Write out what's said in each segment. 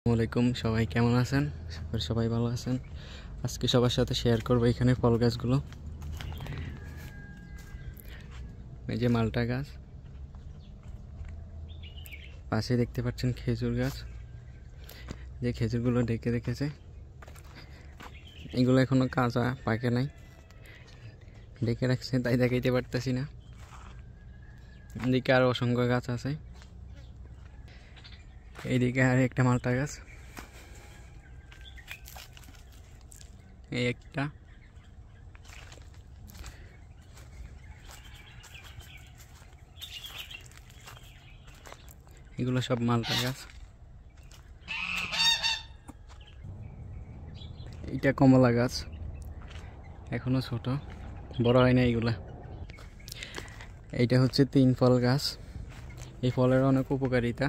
আসসালামাইকুম সবাই কেমন আছেন? সবাই ভালো আছেন। আজকে সবার সাথে শেয়ার করব এখানে ফল গাছগুলো। এই যে মালটা গাছ, পাশে দেখতে পাচ্ছেন খেজুর গাছ, যে খেজুরগুলো ডেকে রেখেছে। এগুলো এখনো কাঁচা, পাকে নাই, ডেকে রাখছে তাই দেখাইতে পারতেছি না। এদিকে আরো অসংখ্য গাছ আছে। এইদিকে আর একটা মালটা গাছ, এই একটা, এগুলো সব মালটা গাছ। এইটা কমলা গাছ, এখনো ছোট, বড় হয় না এইগুলা। এইটা হচ্ছে 3 ফল গাছ। এই ফলের অনেক উপকারিতা।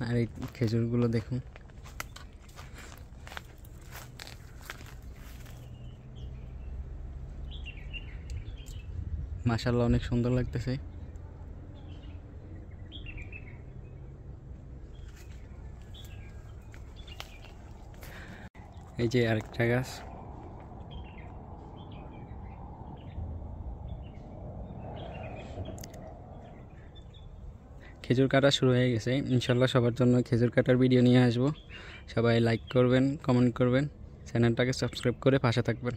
আর এই খেজুরগুলো দেখুন, মাশাআল্লাহ অনেক সুন্দর লাগতেছে। এই যে আরেকটা গাছ, খেজুর কাটা শুরু হয়ে গেছে। ইনশাল্লাহ সবার জন্য খেজুর কাটার ভিডিও নিয়ে আসবো। সবাই লাইক করবেন, কমেন্ট করবেন, চ্যানেলটাকে সাবস্ক্রাইব করে পাশে থাকবেন।